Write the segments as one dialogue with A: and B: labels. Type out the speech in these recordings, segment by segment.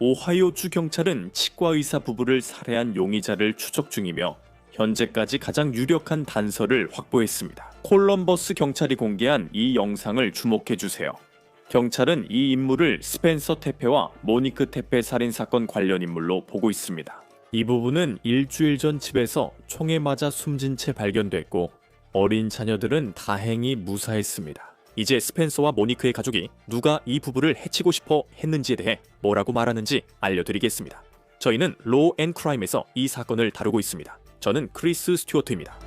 A: 오하이오주 경찰은 치과 의사 부부를 살해한 용의자를 추적 중이며 현재까지 가장 유력한 단서를 확보했습니다. 콜럼버스 경찰이 공개한 이 영상을 주목해주세요. 경찰은 이 인물을 스펜서 테페와 모니크 테페 살인사건 관련 인물로 보고 있습니다. 이 부부는 일주일 전 집에서 총에 맞아 숨진 채 발견됐고 어린 자녀들은 다행히 무사했습니다. 이제 스펜서와 모니크의 가족이 누가 이 부부를 해치고 싶어 했는지에 대해 뭐라고 말하는지 알려드리겠습니다. 저희는 로우 앤 크라임에서 이 사건을 다루고 있습니다. 저는 크리스 스튜어트입니다.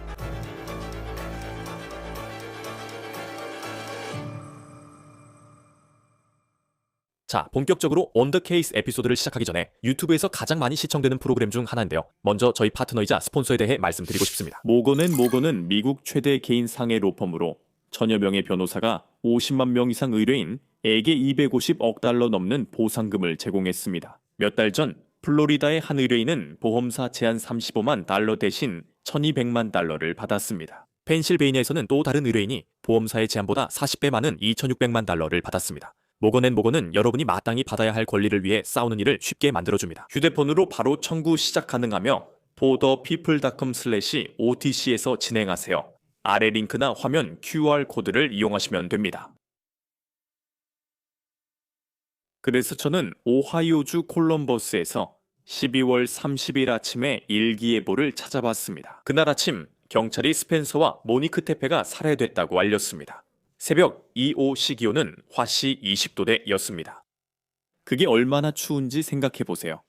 A: 자, 본격적으로 온 더 케이스 에피소드를 시작하기 전에 유튜브에서 가장 많이 시청되는 프로그램 중 하나인데요. 먼저 저희 파트너이자 스폰서에 대해 말씀드리고 싶습니다. 모건앤모건은 미국 최대 개인 상해 로펌으로 천여 명의 변호사가 50만 명 이상 의뢰인에게 250억 달러 넘는 보상금을 제공했습니다. 몇 달 전 플로리다의 한 의뢰인은 보험사 제한 35만 달러 대신 1200만 달러를 받았습니다. 펜실베이니아에서는 또 다른 의뢰인이 보험사의 제한보다 40배 많은 2600만 달러를 받았습니다. 모건앤모건은 여러분이 마땅히 받아야 할 권리를 위해 싸우는 일을 쉽게 만들어줍니다. 휴대폰으로 바로 청구 시작 가능하며 forthepeople.com/otc에서 진행하세요. 아래 링크나 화면 QR코드를 이용하시면 됩니다. 그래서 저는 오하이오주 콜럼버스에서 12월 30일 아침에 일기예보를 찾아봤습니다. 그날 아침 경찰이 스펜서와 모니크 테페가 살해됐다고 알렸습니다. 새벽 EOC 기온은 화씨 20도대였습니다. 그게 얼마나 추운지 생각해보세요.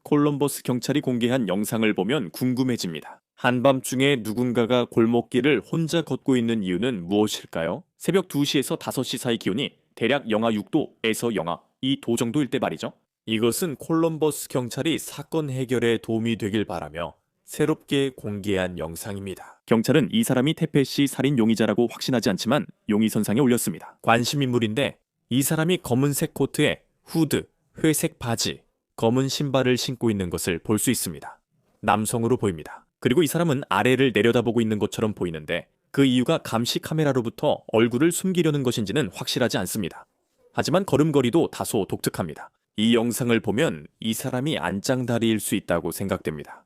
A: 콜럼버스 경찰이 공개한 영상을 보면 궁금해집니다. 한밤중에 누군가가 골목길을 혼자 걷고 있는 이유는 무엇일까요? 새벽 2시에서 5시 사이 기온이 대략 영하 6도에서 영하 2도 정도일 때 말이죠. 이것은 콜럼버스 경찰이 사건 해결에 도움이 되길 바라며 새롭게 공개한 영상입니다. 경찰은 이 사람이 테페시 살인 용의자라고 확신하지 않지만 용의선상에 올렸습니다. 관심 인물인데 이 사람이 검은색 코트에 후드, 회색 바지, 검은 신발을 신고 있는 것을 볼 수 있습니다. 남성으로 보입니다. 그리고 이 사람은 아래를 내려다보고 있는 것처럼 보이는데 그 이유가 감시 카메라로부터 얼굴을 숨기려는 것인지는 확실하지 않습니다. 하지만 걸음걸이도 다소 독특합니다. 이 영상을 보면 이 사람이 안짱다리일 수 있다고 생각됩니다.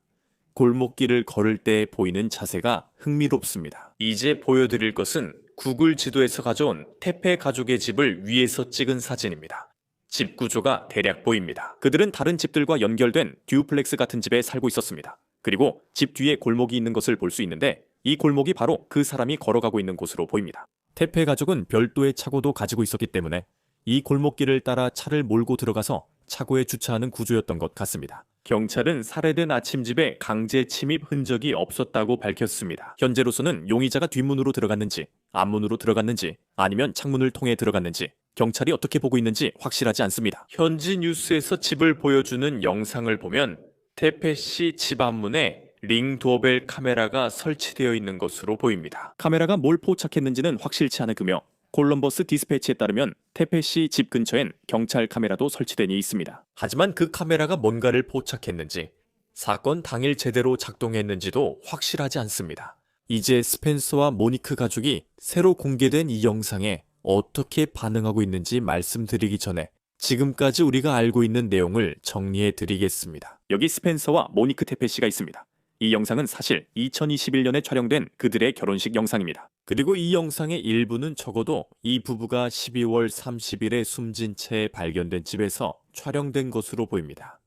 A: 골목길을 걸을 때 보이는 자세가 흥미롭습니다. 이제 보여드릴 것은 구글 지도에서 가져온 테페 가족의 집을 위에서 찍은 사진입니다. 집 구조가 대략 보입니다. 그들은 다른 집들과 연결된 듀플렉스 같은 집에 살고 있었습니다. 그리고 집 뒤에 골목이 있는 것을 볼 수 있는데 이 골목이 바로 그 사람이 걸어가고 있는 곳으로 보입니다. 테페 가족은 별도의 차고도 가지고 있었기 때문에 이 골목길을 따라 차를 몰고 들어가서 차고에 주차하는 구조였던 것 같습니다. 경찰은 살해된 아침집에 강제 침입 흔적이 없었다고 밝혔습니다. 현재로서는 용의자가 뒷문으로 들어갔는지, 앞문으로 들어갔는지, 아니면 창문을 통해 들어갔는지 경찰이 어떻게 보고 있는지 확실하지 않습니다. 현지 뉴스에서 집을 보여주는 영상을 보면 테페시 집 앞문에 링 도어벨 카메라가 설치되어 있는 것으로 보입니다. 카메라가 뭘 포착했는지는 확실치 않으며 콜럼버스 디스패치에 따르면 테페시 집 근처엔 경찰 카메라도 설치되어 있습니다. 하지만 그 카메라가 뭔가를 포착했는지 사건 당일 제대로 작동했는지도 확실하지 않습니다. 이제 스펜서와 모니크 가족이 새로 공개된 이 영상에 어떻게 반응하고 있는지 말씀드리기 전에 지금까지 우리가 알고 있는 내용을 정리해 드리겠습니다. 여기 스펜서와 모니크 테페시가 있습니다. 이 영상은 사실 2021년에 촬영된 그들의 결혼식 영상입니다. 그리고 이 영상의 일부는 적어도 이 부부가 12월 30일에 숨진 채 발견된 집에서 촬영된 것으로 보입니다.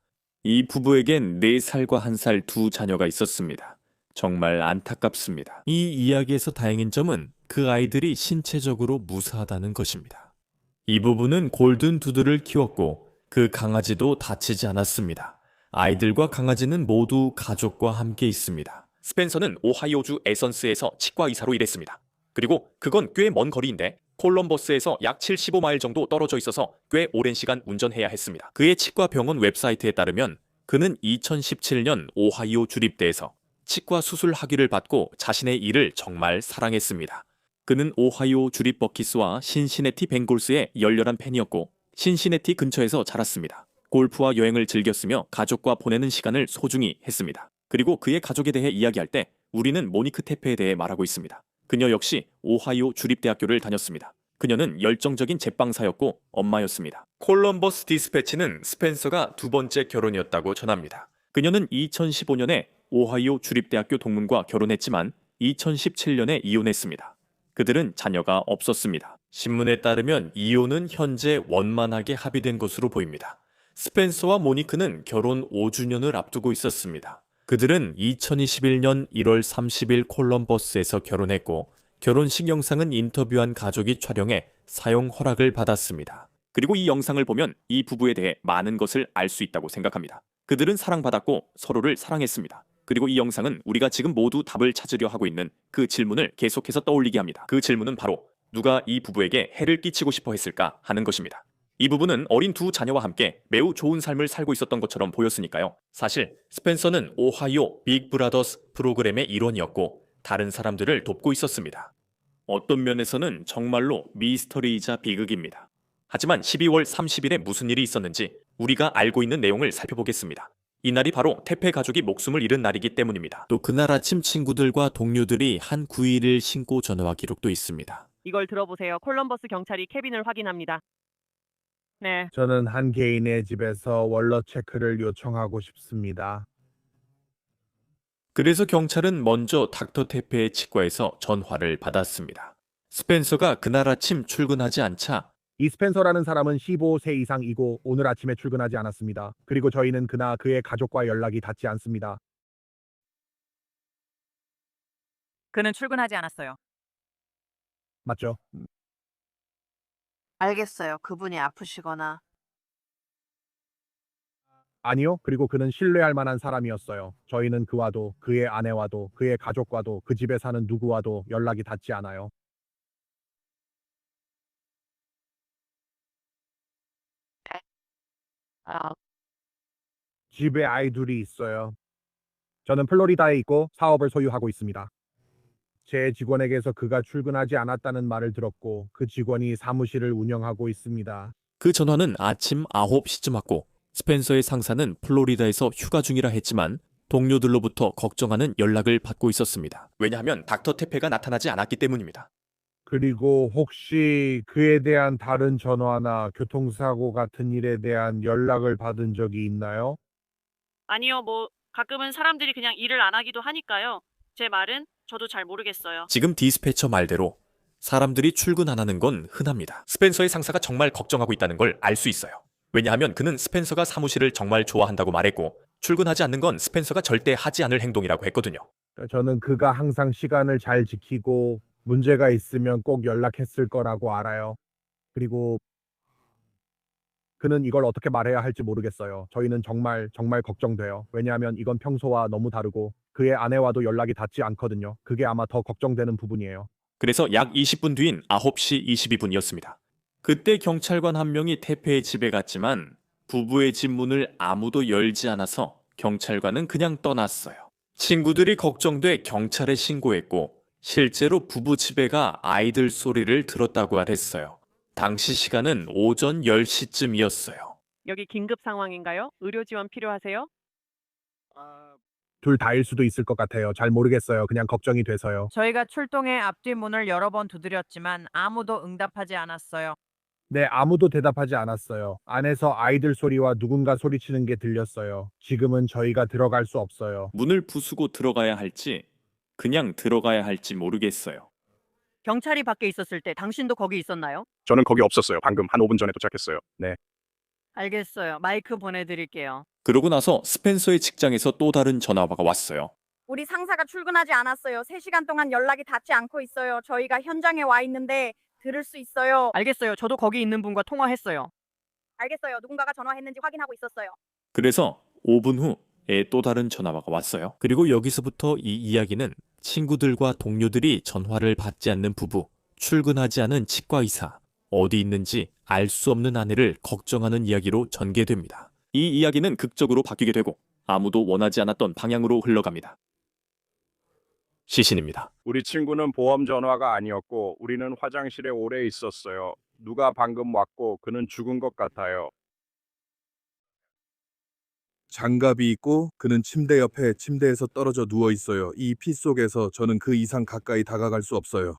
A: 이 부부에겐 4살과 1살 두 자녀가 있었습니다. 정말 안타깝습니다. 이 이야기에서 다행인 점은 그 아이들이 신체적으로 무사하다는 것입니다. 이 부부는 골든 두드를 키웠고 그 강아지도 다치지 않았습니다. 아이들과 강아지는 모두 가족과 함께 있습니다. 스펜서는 오하이오주 에선스에서 치과 의사로 일했습니다. 그리고 그건 꽤 먼 거리인데 콜럼버스에서 약 75마일 정도 떨어져 있어서 꽤 오랜 시간 운전해야 했습니다. 그의 치과 병원 웹사이트에 따르면 그는 2017년 오하이오 주립대에서 치과 수술 학위를 받고 자신의 일을 정말 사랑했습니다. 그는 오하이오 주립 버키스와 신시내티 벵골스의 열렬한 팬이었고 신시내티 근처에서 자랐습니다. 골프와 여행을 즐겼으며 가족과 보내는 시간을 소중히 했습니다. 그리고 그의 가족에 대해 이야기할 때 우리는 모니크 테페에 대해 말하고 있습니다. 그녀 역시 오하이오 주립대학교를 다녔습니다. 그녀는 열정적인 제빵사였고 엄마였습니다. 콜럼버스 디스패치는 스펜서가 두 번째 결혼이었다고 전합니다. 그녀는 2015년에 오하이오 주립대학교 동문과 결혼했지만 2017년에 이혼했습니다. 그들은 자녀가 없었습니다. 신문에 따르면 이혼은 현재 원만하게 합의된 것으로 보입니다. 스펜서와 모니크는 결혼 5주년을 앞두고 있었습니다. 그들은 2021년 1월 30일 콜럼버스에서 결혼했고 결혼식 영상은 인터뷰한 가족이 촬영해 사용 허락을 받았습니다. 그리고 이 영상을 보면 이 부부에 대해 많은 것을 알 수 있다고 생각합니다. 그들은 사랑받았고 서로를 사랑했습니다. 그리고 이 영상은 우리가 지금 모두 답을 찾으려 하고 있는 그 질문을 계속해서 떠올리게 합니다. 그 질문은 바로 누가 이 부부에게 해를 끼치고 싶어 했을까 하는 것입니다. 이 부부는 어린 두 자녀와 함께 매우 좋은 삶을 살고 있었던 것처럼 보였으니까요. 사실 스펜서는 오하이오 빅브라더스 프로그램의 일원이었고 다른 사람들을 돕고 있었습니다. 어떤 면에서는 정말로 미스터리이자 비극입니다. 하지만 12월 30일에 무슨 일이 있었는지 우리가 알고 있는 내용을 살펴보겠습니다. 이날이 바로 태페 가족이 목숨을 잃은 날이기 때문입니다. 또 그날 아침 친구들과 동료들이 한 구이를 신고 전화 기록도 있습니다.
B: 이걸 들어보세요. 콜럼버스 경찰이 케빈을 확인합니다. 네,
C: 저는 한 개인의 집에서 원로 체크를 요청하고 싶습니다.
A: 그래서 경찰은 먼저 닥터 테페의 치과에서 전화를 받았습니다. 스펜서가 그날 아침 출근하지 않자
C: 이 스펜서라는 사람은 15세 이상이고 오늘 아침에 출근하지 않았습니다. 그리고 저희는 그나 그의 가족과 연락이 닿지 않습니다.
B: 그는 출근하지 않았어요.
C: 맞죠?
D: 알겠어요. 그분이 아프시거나
C: 아니요. 그리고 그는 신뢰할 만한 사람이었어요. 저희는 그와도 그의 아내와도 그의 가족과도 그 집에 사는 누구와도 연락이 닿지 않아요.
D: 아,
C: 집에 아이 둘이 있어요. 저는 플로리다에 있고 사업을 소유하고 있습니다. 제 직원에게서 그가 출근하지 않았다는 말을 들었고 그 직원이 사무실을 운영하고 있습니다.
A: 그 전화는 아침 9시쯤 왔고 스펜서의 상사는 플로리다에서 휴가 중이라 했지만 동료들로부터 걱정하는 연락을 받고 있었습니다. 왜냐하면 닥터 테페가 나타나지 않았기 때문입니다.
C: 그리고 혹시 그에 대한 다른 전화나 교통사고 같은 일에 대한 연락을 받은 적이 있나요?
B: 아니요, 가끔은 사람들이 그냥 일을 안 하기도 하니까요. 제 말은 저도 잘 모르겠어요.
A: 지금 디스패처 말대로 사람들이 출근 안 하는 건 흔합니다. 스펜서의 상사가 정말 걱정하고 있다는 걸 알 수 있어요. 왜냐하면 그는 스펜서가 사무실을 정말 좋아한다고 말했고 출근하지 않는 건 스펜서가 절대 하지 않을 행동이라고 했거든요.
C: 저는 그가 항상 시간을 잘 지키고 문제가 있으면 꼭 연락했을 거라고 알아요. 그리고 그는 이걸 어떻게 말해야 할지 모르겠어요. 저희는 정말 걱정돼요. 왜냐하면 이건 평소와 너무 다르고 그의 아내와도 연락이 닿지 않거든요. 그게 아마 더 걱정되는 부분이에요.
A: 그래서 약 20분 뒤인 9시 22분이었습니다. 그때 경찰관 한 명이 태페의 집에 갔지만 부부의 집 문을 아무도 열지 않아서 경찰관은 그냥 떠났어요. 친구들이 걱정돼 경찰에 신고했고 실제로 부부 집에 가 아이들 소리를 들었다고 말했어요. 당시 시간은 오전 10시쯤이었어요.
B: 여기 긴급 상황인가요? 의료 지원 필요하세요?
C: 둘 다일 수도 있을 것 같아요. 잘 모르겠어요. 그냥 걱정이 돼서요.
E: 저희가 출동해 앞뒤 문을 여러 번 두드렸지만 아무도 응답하지 않았어요.
C: 네, 아무도 대답하지 않았어요. 안에서 아이들 소리와 누군가 소리치는 게 들렸어요. 지금은 저희가 들어갈 수 없어요.
A: 문을 부수고 들어가야 할지 그냥 들어가야 할지 모르겠어요.
B: 경찰이 밖에 있었을 때 당신도 거기 있었나요?
F: 저는 거기 없었어요. 방금 한 5분 전에 도착했어요. 네.
B: 알겠어요. 마이크 보내드릴게요.
A: 그러고 나서 스펜서의 직장에서 또 다른 전화가 왔어요.
G: 우리 상사가 출근하지 않았어요. 3시간 동안 연락이 닿지 않고 있어요. 저희가 현장에 와 있는데 들을 수 있어요.
B: 알겠어요. 저도 거기 있는 분과 통화했어요.
G: 알겠어요. 누군가가 전화했는지 확인하고 있었어요.
A: 그래서 5분 후에 또 다른 전화가 왔어요. 그리고 여기서부터 이 이야기는 친구들과 동료들이 전화를 받지 않는 부부, 출근하지 않은 치과의사, 어디 있는지 알 수 없는 아내를 걱정하는 이야기로 전개됩니다. 이 이야기는 극적으로 바뀌게 되고 아무도 원하지 않았던 방향으로 흘러갑니다. 시신입니다.
F: 우리 친구는 보험 전화가 아니었고 우리는 화장실에 오래 있었어요. 누가 방금 왔고 그는 죽은 것 같아요.
H: 장갑이 있고 그는 침대 옆에 침대에서 떨어져 누워 있어요. 이 피 속에서 저는 그 이상 가까이 다가갈 수 없어요.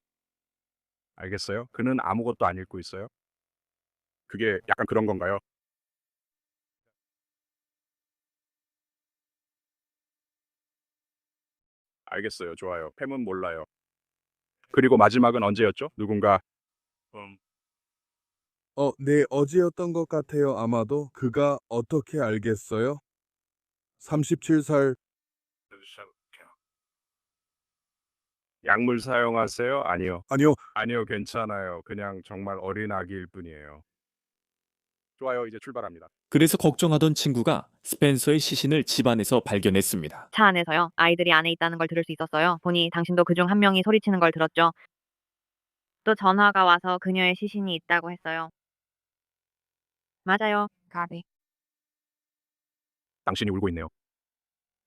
F: 알겠어요? 그는 아무것도 안 읽고 있어요? 그게 약간 그런 건가요? 알겠어요. 좋아요. 팸은 몰라요. 그리고 마지막은 언제였죠? 누군가
H: 네, 어제였던 것 같아요. 아마도 그가 어떻게 알겠어요? 37살
F: 약물 사용하세요? 아니요.
H: 아니요.
F: 아니요, 괜찮아요. 그냥 정말 어린 아기일 뿐이에요. 좋아요. 이제 출발합니다.
A: 그래서 걱정하던 친구가 스펜서의 시신을 집안에서 발견했습니다.
I: 차 안에서요. 아이들이 안에 있다는 걸 들을 수 있었어요. 보니 당신도 그중 한 명이 소리치는 걸 들었죠. 또 전화가 와서 그녀의 시신이 있다고 했어요. 맞아요. 가비.
F: 당신이 울고 있네요.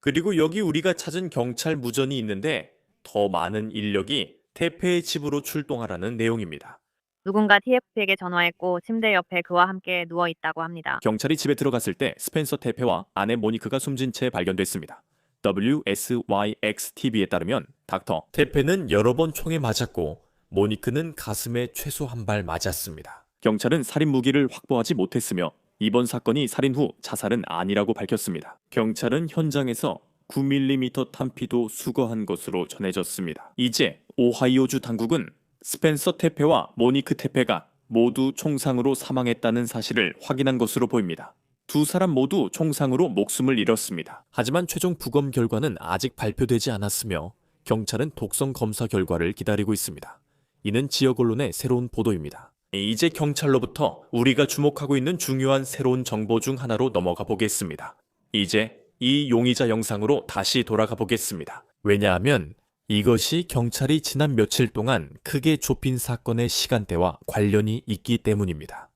A: 그리고 여기 우리가 찾은 경찰 무전이 있는데 더 많은 인력이 태페의 집으로 출동하라는 내용입니다.
I: 누군가 TF에게 전화했고 침대 옆에 그와 함께 누워 있다고 합니다.
A: 경찰이 집에 들어갔을 때 스펜서 태페와 아내 모니크가 숨진 채 발견됐습니다. WSYX-TV에 따르면 닥터 태페는 여러 번 총에 맞았고 모니크는 가슴에 최소 한 발 맞았습니다. 경찰은 살인 무기를 확보하지 못했으며 이번 사건이 살인 후 자살은 아니라고 밝혔습니다. 경찰은 현장에서 9mm 탄피도 수거한 것으로 전해졌습니다. 이제 오하이오주 당국은 스펜서 태페와 모니크 태페가 모두 총상으로 사망했다는 사실을 확인한 것으로 보입니다. 두 사람 모두 총상으로 목숨을 잃었습니다. 하지만 최종 부검 결과는 아직 발표되지 않았으며 경찰은 독성 검사 결과를 기다리고 있습니다. 이는 지역 언론의 새로운 보도입니다. 이제 경찰로부터 우리가 주목하고 있는 중요한 새로운 정보 중 하나로 넘어가 보겠습니다. 이제 이 용의자 영상으로 다시 돌아가 보겠습니다. 왜냐하면 이것이 경찰이 지난 며칠 동안 크게 좁힌 사건의 시간대와 관련이 있기 때문입니다.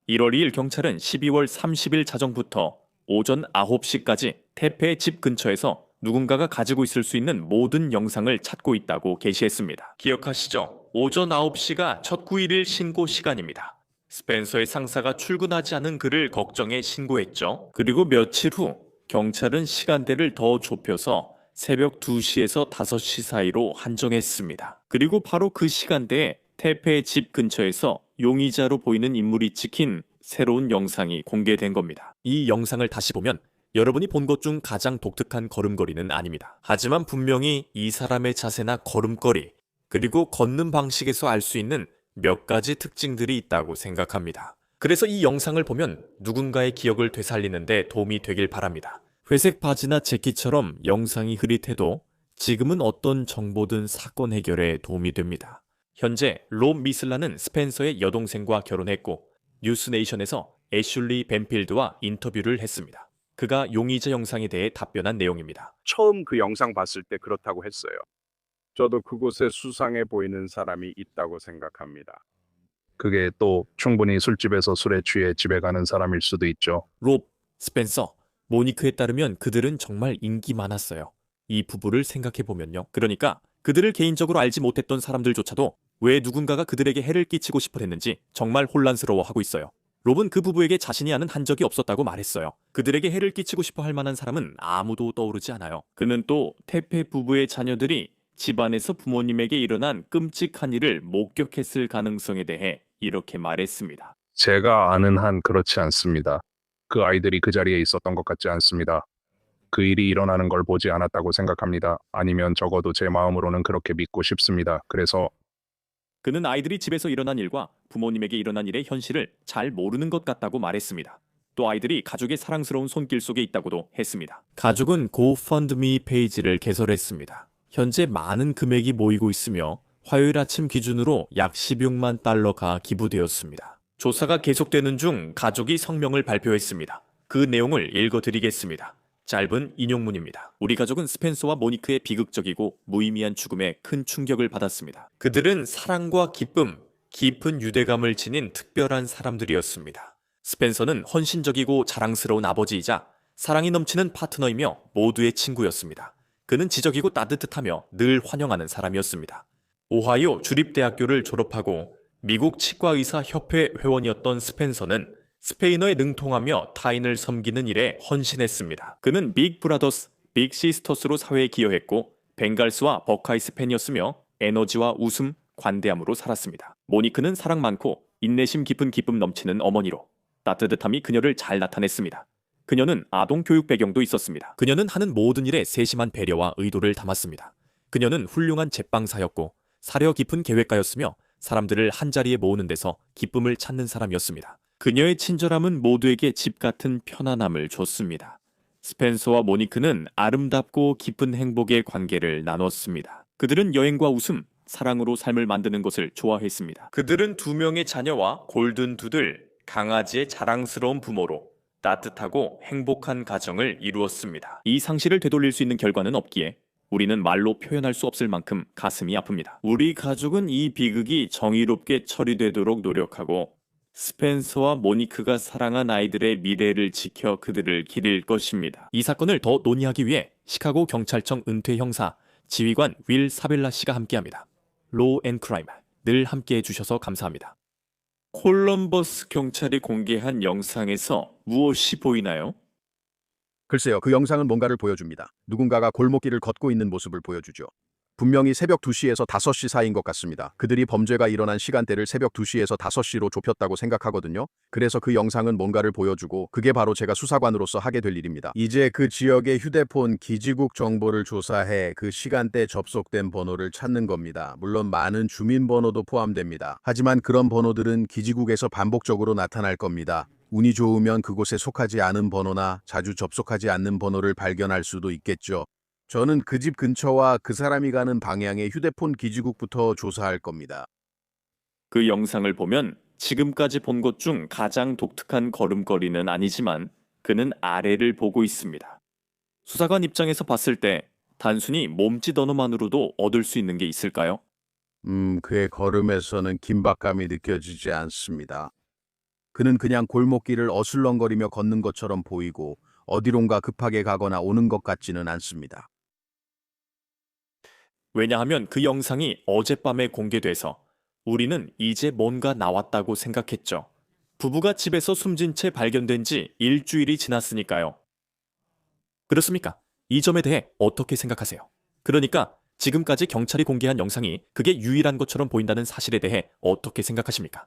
A: 1월 2일 경찰은 12월 30일 자정부터 오전 9시까지 태페의 집 근처에서 누군가가 가지고 있을 수 있는 모든 영상을 찾고 있다고 게시했습니다. 기억하시죠? 오전 9시가 첫 911 신고 시간입니다. 스펜서의 상사가 출근하지 않은 그를 걱정해 신고했죠. 그리고 며칠 후 경찰은 시간대를 더 좁혀서 새벽 2시에서 5시 사이로 한정했습니다. 그리고 바로 그 시간대에 태페의 집 근처에서 용의자로 보이는 인물이 찍힌 새로운 영상이 공개된 겁니다. 이 영상을 다시 보면 여러분이 본 것 중 가장 독특한 걸음걸이는 아닙니다. 하지만 분명히 이 사람의 자세나 걸음걸이, 그리고 걷는 방식에서 알 수 있는 몇 가지 특징들이 있다고 생각합니다. 그래서 이 영상을 보면 누군가의 기억을 되살리는데 도움이 되길 바랍니다. 회색 바지나 재킷처럼 영상이 흐릿해도 지금은 어떤 정보든 사건 해결에 도움이 됩니다. 현재 로 미슬라는 스펜서의 여동생과 결혼했고 뉴스네이션에서 애슐리 벤필드와 인터뷰를 했습니다. 그가 용의자 영상에 대해 답변한 내용입니다.
F: 처음 그 영상 봤을 때 그렇다고 했어요. 저도 그곳에 수상해 보이는 사람이 있다고 생각합니다.
J: 그게 또 충분히 술집에서 술에 취해 집에 가는 사람일 수도 있죠.
A: 롭, 스펜서, 모니크에 따르면 그들은 정말 인기 많았어요. 이 부부를 생각해보면요. 그러니까 그들을 개인적으로 알지 못했던 사람들조차도 왜 누군가가 그들에게 해를 끼치고 싶어 했는지 정말 혼란스러워하고 있어요. 롭은 그 부부에게 자신이 아는 한 적이 없었다고 말했어요. 그들에게 해를 끼치고 싶어 할 만한 사람은 아무도 떠오르지 않아요. 그는 또 태페 부부의 자녀들이 집안에서 부모님에게 일어난 끔찍한 일을 목격했을 가능성에 대해 이렇게 말했습니다.
J: 제가 아는 한 그렇지 않습니다. 그 아이들이 그 자리에 있었던 것 같지 않습니다. 그 일이 일어나는 걸 보지 않았다고 생각합니다. 아니면 적어도 제 마음으로는 그렇게 믿고 싶습니다. 그래서
A: 그는 아이들이 집에서 일어난 일과 부모님에게 일어난 일의 현실을 잘 모르는 것 같다고 말했습니다. 또 아이들이 가족의 사랑스러운 손길 속에 있다고도 했습니다. 가족은 고펀드미 페이지를 개설했습니다. 현재 많은 금액이 모이고 있으며 화요일 아침 기준으로 약 16만 달러가 기부되었습니다. 조사가 계속되는 중 가족이 성명을 발표했습니다. 그 내용을 읽어드리겠습니다. 짧은 인용문입니다. 우리 가족은 스펜서와 모니크의 비극적이고 무의미한 죽음에 큰 충격을 받았습니다. 그들은 사랑과 기쁨, 깊은 유대감을 지닌 특별한 사람들이었습니다. 스펜서는 헌신적이고 자랑스러운 아버지이자 사랑이 넘치는 파트너이며 모두의 친구였습니다. 그는 지적이고 따뜻하며 늘 환영하는 사람이었습니다. 오하이오 주립대학교를 졸업하고 미국 치과의사협회 회원이었던 스펜서는 스페인어에 능통하며 타인을 섬기는 일에 헌신했습니다. 그는 빅 브라더스, 빅 시스터스로 사회에 기여했고 벵갈스와 버카이스 팬이었으며 에너지와 웃음, 관대함으로 살았습니다. 모니크는 사랑 많고 인내심 깊은 기쁨 넘치는 어머니로 따뜻함이 그녀를 잘 나타냈습니다. 그녀는 아동 교육 배경도 있었습니다. 그녀는 하는 모든 일에 세심한 배려와 의도를 담았습니다. 그녀는 훌륭한 제빵사였고 사려 깊은 계획가였으며 사람들을 한자리에 모으는 데서 기쁨을 찾는 사람이었습니다. 그녀의 친절함은 모두에게 집 같은 편안함을 줬습니다. 스펜서와 모니크는 아름답고 깊은 행복의 관계를 나눴습니다. 그들은 여행과 웃음, 사랑으로 삶을 만드는 것을 좋아했습니다. 그들은 2명의 자녀와 골든 두들, 강아지의 자랑스러운 부모로 따뜻하고 행복한 가정을 이루었습니다. 이 상실을 되돌릴 수 있는 결과는 없기에 우리는 말로 표현할 수 없을 만큼 가슴이 아픕니다. 우리 가족은 이 비극이 정의롭게 처리되도록 노력하고 스펜서와 모니크가 사랑한 아이들의 미래를 지켜 그들을 기릴 것입니다. 이 사건을 더 논의하기 위해 시카고 경찰청 은퇴 형사 지휘관 윌 사벨라 씨가 함께합니다. 로우 앤 크라임, 늘 함께해 주셔서 감사합니다. 콜럼버스 경찰이 공개한 영상에서 무엇이 보이나요?
K: 글쎄요, 그 영상은 뭔가를 보여줍니다. 누군가가 골목길을 걷고 있는 모습을 보여주죠. 분명히 새벽 2시에서 5시 사이인 것 같습니다. 그들이 범죄가 일어난 시간대를 새벽 2시에서 5시로 좁혔다고 생각하거든요. 그래서 그 영상은 뭔가를 보여주고 그게 바로 제가 수사관으로서 하게 될 일입니다. 이제 그 지역의 휴대폰 기지국 정보를 조사해 그 시간대 접속된 번호를 찾는 겁니다. 물론 많은 주민번호도 포함됩니다. 하지만 그런 번호들은 기지국에서 반복적으로 나타날 겁니다. 운이 좋으면 그곳에 속하지 않은 번호나 자주 접속하지 않는 번호를 발견할 수도 있겠죠. 저는 그 집 근처와 그 사람이 가는 방향의 휴대폰 기지국부터 조사할 겁니다.
A: 그 영상을 보면 지금까지 본 것 중 가장 독특한 걸음걸이는 아니지만 그는 아래를 보고 있습니다. 수사관 입장에서 봤을 때 단순히 몸짓 언어만으로도 얻을 수 있는 게 있을까요?
K: 그의 걸음에서는 긴박감이 느껴지지 않습니다. 그는 그냥 골목길을 어슬렁거리며 걷는 것처럼 보이고 어디론가 급하게 가거나 오는 것 같지는 않습니다.
A: 왜냐하면 그 영상이 어젯밤에 공개돼서 우리는 이제 뭔가 나왔다고 생각했죠. 부부가 집에서 숨진 채 발견된 지 일주일이 지났으니까요. 그렇습니까? 이 점에 대해 어떻게 생각하세요? 그러니까 지금까지 경찰이 공개한 영상이 그게 유일한 것처럼 보인다는 사실에 대해 어떻게 생각하십니까?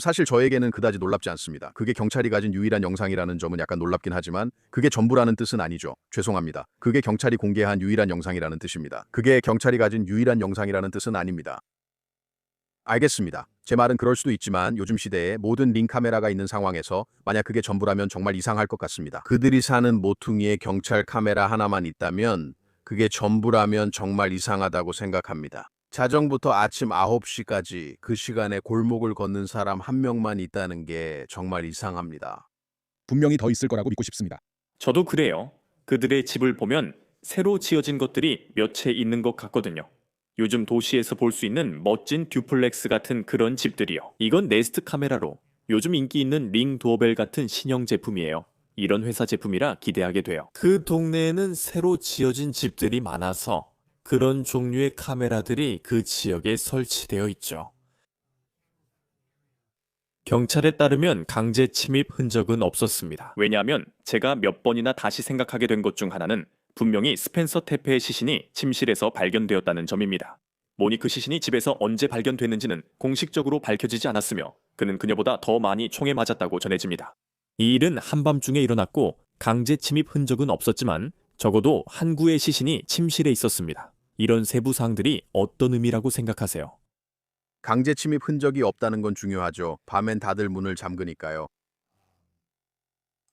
K: 사실 저에게는 그다지 놀랍지 않습니다. 그게 경찰이 가진 유일한 영상이라는 점은 약간 놀랍긴 하지만 그게 전부라는 뜻은 아니죠. 죄송합니다. 그게 경찰이 공개한 유일한 영상이라는 뜻입니다. 그게 경찰이 가진 유일한 영상이라는 뜻은 아닙니다. 알겠습니다. 제 말은 그럴 수도 있지만 요즘 시대에 모든 링 카메라가 있는 상황에서 만약 그게 전부라면 정말 이상할 것 같습니다. 그들이 사는 모퉁이에 경찰 카메라 하나만 있다면 그게 전부라면 정말 이상하다고 생각합니다. 자정부터 아침 9시까지 그 시간에 골목을 걷는 사람 한 명만 있다는 게 정말 이상합니다.
H: 분명히 더 있을 거라고 믿고 싶습니다.
A: 저도 그래요. 그들의 집을 보면 새로 지어진 것들이 몇 채 있는 것 같거든요. 요즘 도시에서 볼 수 있는 멋진 듀플렉스 같은 그런 집들이요. 이건 네스트 카메라로 요즘 인기 있는 링 도어벨 같은 신형 제품이에요. 이런 회사 제품이라 기대하게 돼요. 그 동네에는 새로 지어진 집들이 많아서 그런 종류의 카메라들이 그 지역에 설치되어 있죠. 경찰에 따르면 강제 침입 흔적은 없었습니다. 왜냐하면 제가 몇 번이나 다시 생각하게 된 것 중 하나는 분명히 스펜서 테페의 시신이 침실에서 발견되었다는 점입니다. 모니크 시신이 집에서 언제 발견됐는지는 공식적으로 밝혀지지 않았으며 그는 그녀보다 더 많이 총에 맞았다고 전해집니다. 이 일은 한밤중에 일어났고 강제 침입 흔적은 없었지만 적어도 한 구의 시신이 침실에 있었습니다. 이런 세부 사항들이 어떤 의미라고 생각하세요?
K: 강제 침입 흔적이 없다는 건 중요하죠. 밤엔 다들 문을 잠그니까요.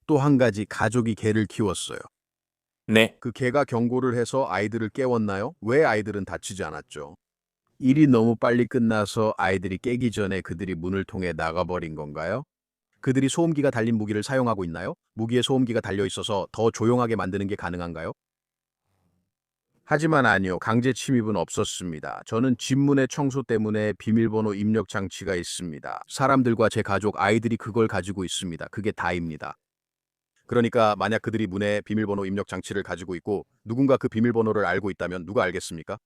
K: 또 한 가지, 가족이 개를 키웠어요.
A: 네,
K: 그 개가 경고를 해서 아이들을 깨웠나요? 왜 아이들은 다치지 않았죠? 일이 너무 빨리 끝나서 아이들이 깨기 전에 그들이 문을 통해 나가버린 건가요? 그들이 소음기가 달린 무기를 사용하고 있나요? 무기에 소음기가 달려 있어서 더 조용하게 만드는 게 가능한가요? 하지만 아니요, 강제 침입은 없었습니다. 저는 집문의 청소 때문에 비밀번호 입력 장치가 있습니다. 사람들과 제 가족, 아이들이 그걸 가지고 있습니다. 그게 다입니다. 그러니까 만약 그들이 문에 비밀번호 입력 장치를 가지고 있고 누군가 그 비밀번호를 알고 있다면 누가 알겠습니까?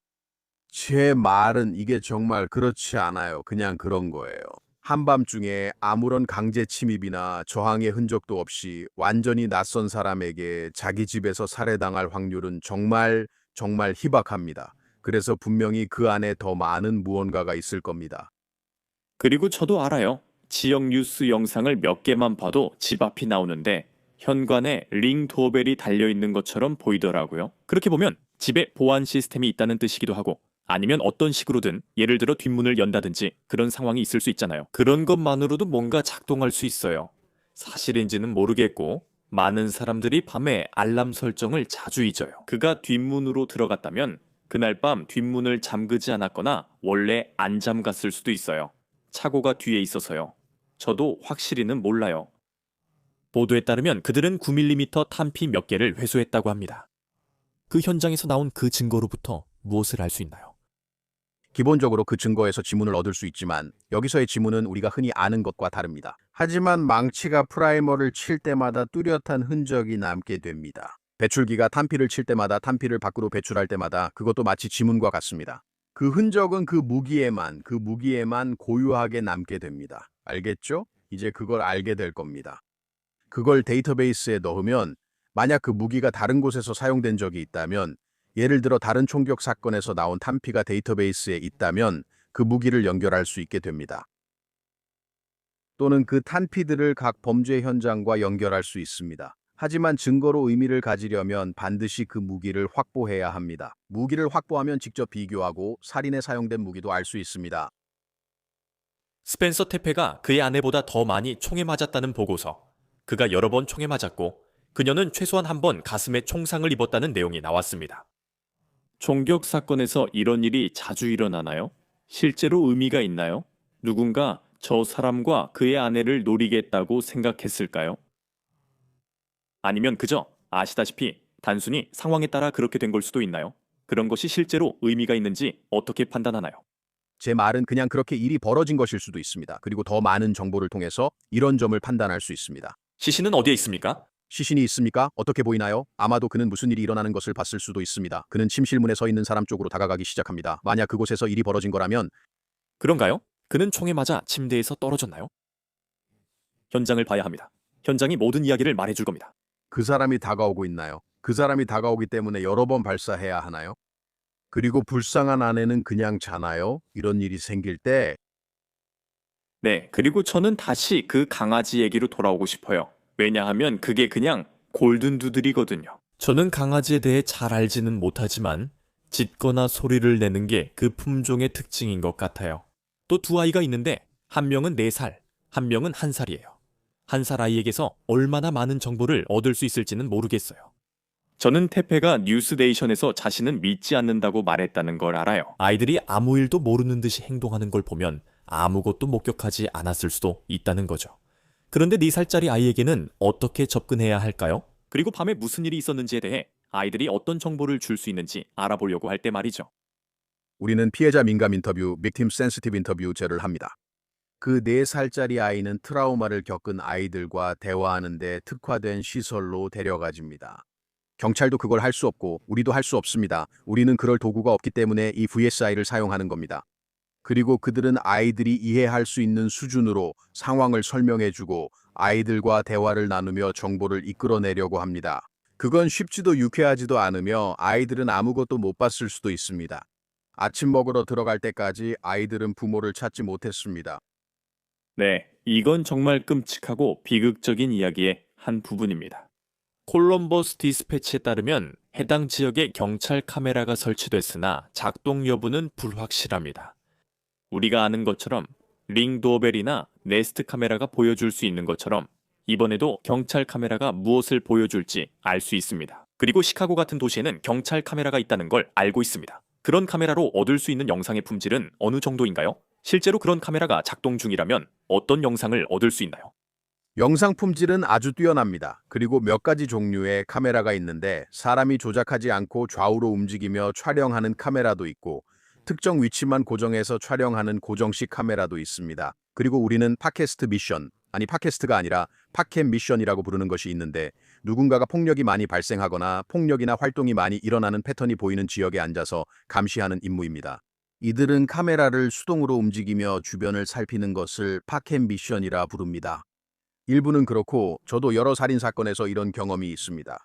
K: 제 말은 이게 정말 그렇지 않아요. 그냥 그런 거예요. 한밤중에 아무런 강제 침입이나 저항의 흔적도 없이 완전히 낯선 사람에게 자기 집에서 살해당할 확률은 정말 희박합니다. 그래서 분명히 그 안에 더 많은 무언가가 있을 겁니다.
A: 그리고 저도 알아요. 지역 뉴스 영상을 몇 개만 봐도 집 앞이 나오는데 현관에 링 도어벨이 달려있는 것처럼 보이더라고요. 그렇게 보면 집에 보안 시스템이 있다는 뜻이기도 하고 아니면 어떤 식으로든 예를 들어 뒷문을 연다든지 그런 상황이 있을 수 있잖아요. 그런 것만으로도 뭔가 작동할 수 있어요. 사실인지는 모르겠고 많은 사람들이 밤에 알람 설정을 자주 잊어요. 그가 뒷문으로 들어갔다면 그날 밤 뒷문을 잠그지 않았거나 원래 안 잠갔을 수도 있어요. 착오가 뒤에 있어서요. 저도 확실히는 몰라요. 보도에 따르면 그들은 9mm 탄피 몇 개를 회수했다고 합니다. 그 현장에서 나온 그 증거로부터 무엇을 알 수 있나요?
K: 기본적으로 그 증거에서 지문을 얻을 수 있지만 여기서의 지문은 우리가 흔히 아는 것과 다릅니다. 하지만 망치가 프라이머를 칠 때마다 뚜렷한 흔적이 남게 됩니다. 배출기가 탄피를 칠 때마다 탄피를 밖으로 배출할 때마다 그것도 마치 지문과 같습니다. 그 흔적은 그 무기에만 고유하게 남게 됩니다. 알겠죠? 이제 그걸 알게 될 겁니다. 그걸 데이터베이스에 넣으면 만약 그 무기가 다른 곳에서 사용된 적이 있다면 예를 들어 다른 총격 사건에서 나온 탄피가 데이터베이스에 있다면 그 무기를 연결할 수 있게 됩니다. 또는 그 탄피들을 각 범죄 현장과 연결할 수 있습니다. 하지만 증거로 의미를 가지려면 반드시 그 무기를 확보해야 합니다. 무기를 확보하면 직접 비교하고 살인에 사용된 무기도 알 수 있습니다.
A: 스펜서 테페가 그의 아내보다 더 많이 총에 맞았다는 보고서, 그가 여러 번 총에 맞았고 그녀는 최소한 한 번 가슴에 총상을 입었다는 내용이 나왔습니다. 총격 사건에서 이런 일이 자주 일어나나요? 실제로 의미가 있나요? 누군가 저 사람과 그의 아내를 노리겠다고 생각했을까요? 아니면 그저 아시다시피 단순히 상황에 따라 그렇게 된 걸 수도 있나요? 그런 것이 실제로 의미가 있는지 어떻게 판단하나요?
K: 제 말은 그냥 그렇게 일이 벌어진 것일 수도 있습니다. 그리고 더 많은 정보를 통해서 이런 점을 판단할 수 있습니다.
A: 시신은 어디에 있습니까?
K: 시신이 있습니까? 어떻게 보이나요? 아마도 그는 무슨 일이 일어나는 것을 봤을 수도 있습니다. 그는 침실문에 서 있는 사람 쪽으로 다가가기 시작합니다. 만약 그곳에서 일이 벌어진 거라면
A: 그런가요? 그는 총에 맞아 침대에서 떨어졌나요? 현장을 봐야 합니다. 현장이 모든 이야기를 말해줄 겁니다.
K: 그 사람이 다가오고 있나요? 그 사람이 다가오기 때문에 여러 번 발사해야 하나요? 그리고 불쌍한 아내는 그냥 자나요? 이런 일이 생길 때
A: 네, 그리고 저는 다시 그 강아지 얘기로 돌아오고 싶어요. 왜냐하면 그게 그냥 골든두들이거든요. 저는 강아지에 대해 잘 알지는 못하지만 짖거나 소리를 내는 게 그 품종의 특징인 것 같아요. 또 두 아이가 있는데 한 명은 4살, 한 명은 1살이에요. 1살 아이에게서 얼마나 많은 정보를 얻을 수 있을지는 모르겠어요. 저는 테페가 뉴스데이션에서 자신은 믿지 않는다고 말했다는 걸 알아요. 아이들이 아무 일도 모르는 듯이 행동하는 걸 보면 아무것도 목격하지 않았을 수도 있다는 거죠. 그런데 4살짜리 아이에게는 어떻게 접근해야 할까요? 그리고 밤에 무슨 일이 있었는지에 대해 아이들이 어떤 정보를 줄 수 있는지 알아보려고 할 때 말이죠.
K: 우리는 피해자 민감 인터뷰, victim sensitive 인터뷰제를 합니다. 그 4살짜리 아이는 트라우마를 겪은 아이들과 대화하는데 특화된 시설로 데려가집니다. 경찰도 그걸 할 수 없고 우리도 할 수 없습니다. 우리는 그럴 도구가 없기 때문에 이 VSI를 사용하는 겁니다. 그리고 그들은 아이들이 이해할 수 있는 수준으로 상황을 설명해주고 아이들과 대화를 나누며 정보를 이끌어내려고 합니다. 그건 쉽지도 유쾌하지도 않으며 아이들은 아무것도 못 봤을 수도 있습니다. 아침 먹으러 들어갈 때까지 아이들은 부모를 찾지 못했습니다.
A: 네, 이건 정말 끔찍하고 비극적인 이야기의 한 부분입니다. 콜럼버스 디스패치에 따르면 해당 지역에 경찰 카메라가 설치됐으나 작동 여부는 불확실합니다. 우리가 아는 것처럼 링 도어벨이나 네스트 카메라가 보여줄 수 있는 것처럼 이번에도 경찰 카메라가 무엇을 보여줄지 알 수 있습니다. 그리고 시카고 같은 도시에는 경찰 카메라가 있다는 걸 알고 있습니다. 그런 카메라로 얻을 수 있는 영상의 품질은 어느 정도인가요? 실제로 그런 카메라가 작동 중이라면 어떤 영상을 얻을 수 있나요?
K: 영상 품질은 아주 뛰어납니다. 그리고 몇 가지 종류의 카메라가 있는데 사람이 조작하지 않고 좌우로 움직이며 촬영하는 카메라도 있고 특정 위치만 고정해서 촬영하는 고정식 카메라도 있습니다. 그리고 우리는 팟캐스트 미션, 팟캐스트가 아니라 팟캠 미션이라고 부르는 것이 있는데 누군가가 폭력이 많이 발생하거나 폭력이나 활동이 많이 일어나는 패턴이 보이는 지역에 앉아서 감시하는 임무입니다. 이들은 카메라를 수동으로 움직이며 주변을 살피는 것을 팟캠 미션이라 부릅니다. 일부는 그렇고 저도 여러 살인 사건에서 이런 경험이 있습니다.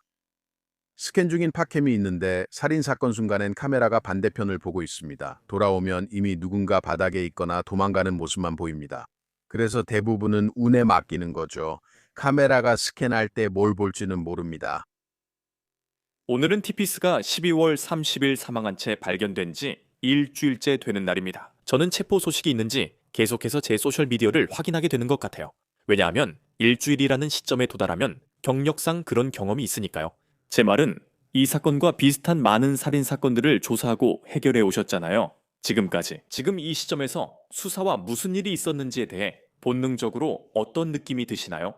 K: 스캔 중인 팟캠이 있는데 살인 사건 순간엔 카메라가 반대편을 보고 있습니다. 돌아오면 이미 누군가 바닥에 있거나 도망가는 모습만 보입니다. 그래서 대부분은 운에 맡기는 거죠. 카메라가 스캔할 때 뭘 볼지는 모릅니다.
A: 오늘은 티피스가 12월 30일 사망한 채 발견된 지 일주일째 되는 날입니다. 저는 체포 소식이 있는지 계속해서 제 소셜미디어를 확인하게 되는 것 같아요. 왜냐하면 일주일이라는 시점에 도달하면 경력상 그런 경험이 있으니까요. 제 말은 이 사건과 비슷한 많은 살인 사건들을 조사하고 해결해 오셨잖아요. 지금까지. 지금 이 시점에서 수사와 무슨 일이 있었는지에 대해 본능적으로 어떤 느낌이 드시나요?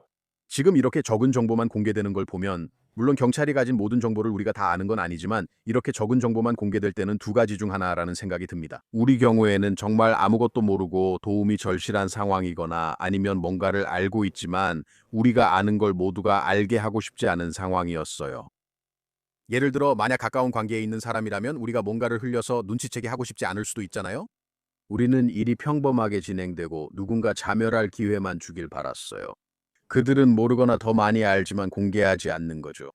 K: 지금 이렇게 적은 정보만 공개되는 걸 보면 물론 경찰이 가진 모든 정보를 우리가 다 아는 건 아니지만 이렇게 적은 정보만 공개될 때는 두 가지 중 하나라는 생각이 듭니다. 우리 경우에는 정말 아무것도 모르고 도움이 절실한 상황이거나 아니면 뭔가를 알고 있지만 우리가 아는 걸 모두가 알게 하고 싶지 않은 상황이었어요. 예를 들어 만약 가까운 관계에 있는 사람이라면 우리가 뭔가를 흘려서 눈치채게 하고 싶지 않을 수도 있잖아요. 우리는 일이 평범하게 진행되고 누군가 자멸할 기회만 주길 바랐어요. 그들은 모르거나 더 많이 알지만 공개하지 않는 거죠.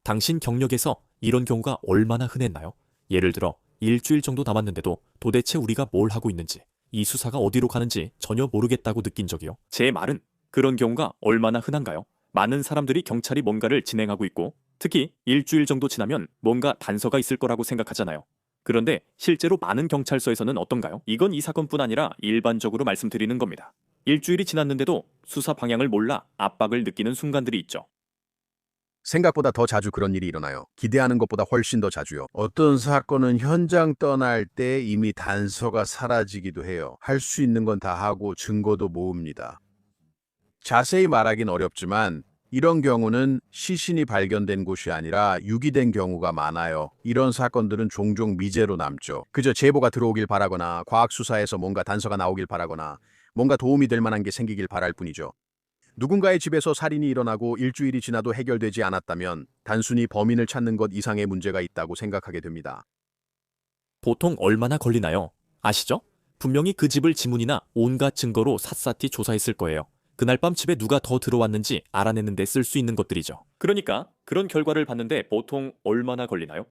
A: 당신 경력에서 이런 경우가 얼마나 흔했나요? 예를 들어 일주일 정도 남았는데도 도대체 우리가 뭘 하고 있는지, 이 수사가 어디로 가는지 전혀 모르겠다고 느낀 적이요. 제 말은 그런 경우가 얼마나 흔한가요? 많은 사람들이 경찰이 뭔가를 진행하고 있고 특히 일주일 정도 지나면 뭔가 단서가 있을 거라고 생각하잖아요. 그런데 실제로 많은 경찰서에서는 어떤가요? 이건 이 사건뿐 아니라 일반적으로 말씀드리는 겁니다. 일주일이 지났는데도 수사 방향을 몰라 압박을 느끼는 순간들이 있죠.
K: 생각보다 더 자주 그런 일이 일어나요. 기대하는 것보다 훨씬 더 자주요. 어떤 사건은 현장 떠날 때 이미 단서가 사라지기도 해요. 할 수 있는 건 다 하고 증거도 모읍니다. 자세히 말하긴 어렵지만 이런 경우는 시신이 발견된 곳이 아니라 유기된 경우가 많아요. 이런 사건들은 종종 미제로 남죠. 그저 제보가 들어오길 바라거나 과학수사에서 뭔가 단서가 나오길 바라거나 뭔가 도움이 될 만한 게 생기길 바랄 뿐이죠. 누군가의 집에서 살인이 일어나고 일주일이 지나도 해결되지 않았다면 단순히 범인을 찾는 것 이상의 문제가 있다고 생각하게 됩니다.
A: 보통 얼마나 걸리나요? 아시죠? 분명히 그 집을 지문이나 온갖 증거로 샅샅이 조사했을 거예요. 그날 밤 집에 누가 더 들어왔는지 알아내는 데 쓸 수 있는 것들이죠. 그러니까 그런 결과를 봤는데 보통 얼마나 걸리나요?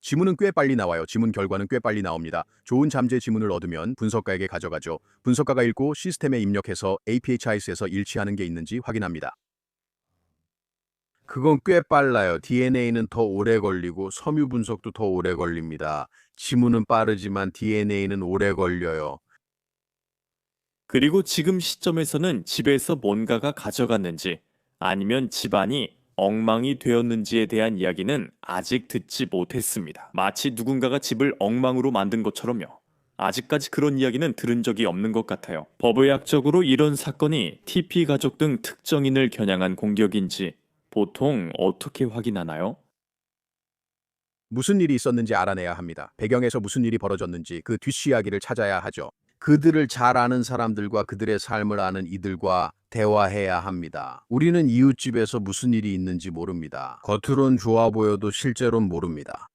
K: 지문은 꽤 빨리 나와요. 지문 결과는 꽤 빨리 나옵니다. 좋은 잠재 지문을 얻으면 분석가에게 가져가죠. 분석가가 읽고 시스템에 입력해서 APHIS에서 일치하는 게 있는지 확인합니다. 그건 꽤 빨라요. DNA는 더 오래 걸리고 섬유 분석도 더 오래 걸립니다. 지문은 빠르지만 DNA는 오래 걸려요.
A: 그리고 지금 시점에서는 집에서 뭔가가 가져갔는지 아니면 집안이 엉망이 되었는지에 대한 이야기는 아직 듣지 못했습니다. 마치 누군가가 집을 엉망으로 만든 것처럼요. 아직까지 그런 이야기는 들은 적이 없는 것 같아요. 법의학적으로 이런 사건이 TP 가족 등 특정인을 겨냥한 공격인지 보통 어떻게 확인하나요?
K: 무슨 일이 있었는지 알아내야 합니다. 배경에서 무슨 일이 벌어졌는지 그 뒷이야기를 찾아야 하죠. 그들을 잘 아는 사람들과 그들의 삶을 아는 이들과 대화해야 합니다. 우리는 이웃집에서 무슨 일이 있는지 모릅니다. 겉으론 좋아 보여도 실제로는 모릅니다.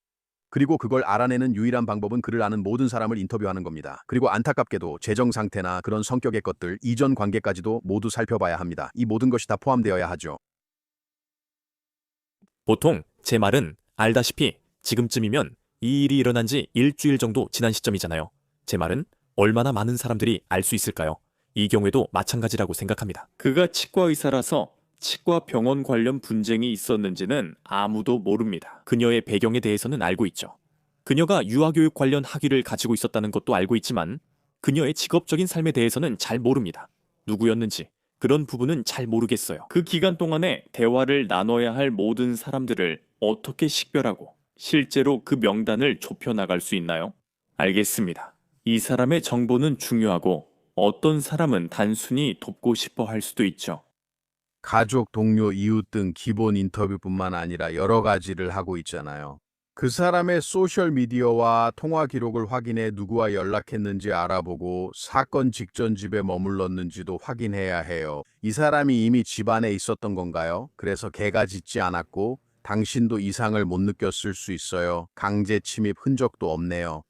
K: 그리고 그걸 알아내는 유일한 방법은 그를 아는 모든 사람을 인터뷰하는 겁니다. 그리고 안타깝게도 재정 상태나 그런 성격의 것들, 이전 관계까지도 모두 살펴봐야 합니다. 이 모든 것이 다 포함되어야 하죠.
A: 보통 제 말은 알다시피 지금쯤이면 이 일이 일어난 지 일주일 정도 지난 시점이잖아요. 제 말은 얼마나 많은 사람들이 알 수 있을까요? 이 경우에도 마찬가지라고 생각합니다. 그가 치과 의사라서 치과 병원 관련 분쟁이 있었는지는 아무도 모릅니다. 그녀의 배경에 대해서는 알고 있죠. 그녀가 유아교육 관련 학위를 가지고 있었다는 것도 알고 있지만 그녀의 직업적인 삶에 대해서는 잘 모릅니다. 누구였는지 그런 부분은 잘 모르겠어요. 그 기간 동안에 대화를 나눠야 할 모든 사람들을 어떻게 식별하고 실제로 그 명단을 좁혀나갈 수 있나요? 알겠습니다. 이 사람의 정보는 중요하고 어떤 사람은 단순히 돕고 싶어 할 수도 있죠.
K: 가족, 동료, 이웃 등 기본 인터뷰뿐만 아니라 여러 가지를 하고 있잖아요. 그 사람의 소셜미디어와 통화 기록을 확인해 누구와 연락했는지 알아보고 사건 직전 집에 머물렀는지도 확인해야 해요. 이 사람이 이미 집안에 있었던 건가요? 그래서 개가 짖지 않았고 당신도 이상을 못 느꼈을 수 있어요. 강제 침입 흔적도 없네요.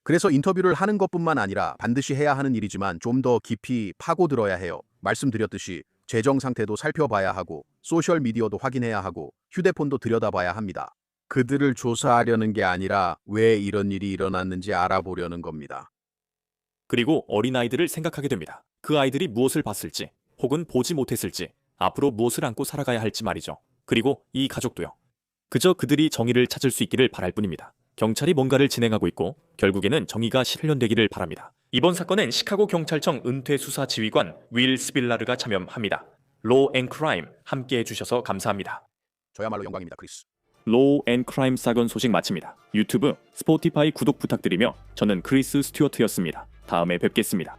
K: 그래서 인터뷰를 하는 것뿐만 아니라 반드시 해야 하는 일이지만 좀 더 깊이 파고들어야 해요. 말씀드렸듯이 재정 상태도 살펴봐야 하고 소셜 미디어도 확인해야 하고 휴대폰도 들여다봐야 합니다. 그들을 조사하려는 게 아니라 왜 이런 일이 일어났는지 알아보려는 겁니다.
A: 그리고 어린아이들을 생각하게 됩니다. 그 아이들이 무엇을 봤을지, 혹은 보지 못했을지, 앞으로 무엇을 안고 살아가야 할지 말이죠. 그리고 이 가족도요. 그저 그들이 정의를 찾을 수 있기를 바랄 뿐입니다. 경찰이 뭔가를 진행하고 있고 결국에는 정의가 실현되기를 바랍니다. 이번 사건엔 시카고 경찰청 은퇴 수사 지휘관 윌 스빌라르가 참여합니다. 로우 앤 크라임 함께 해주셔서 감사합니다.
K: 저야말로 영광입니다, 크리스.
A: 로우 앤 크라임 사건 소식 마칩니다. 유튜브, 스포티파이 구독 부탁드리며 저는 크리스 스튜어트였습니다. 다음에 뵙겠습니다.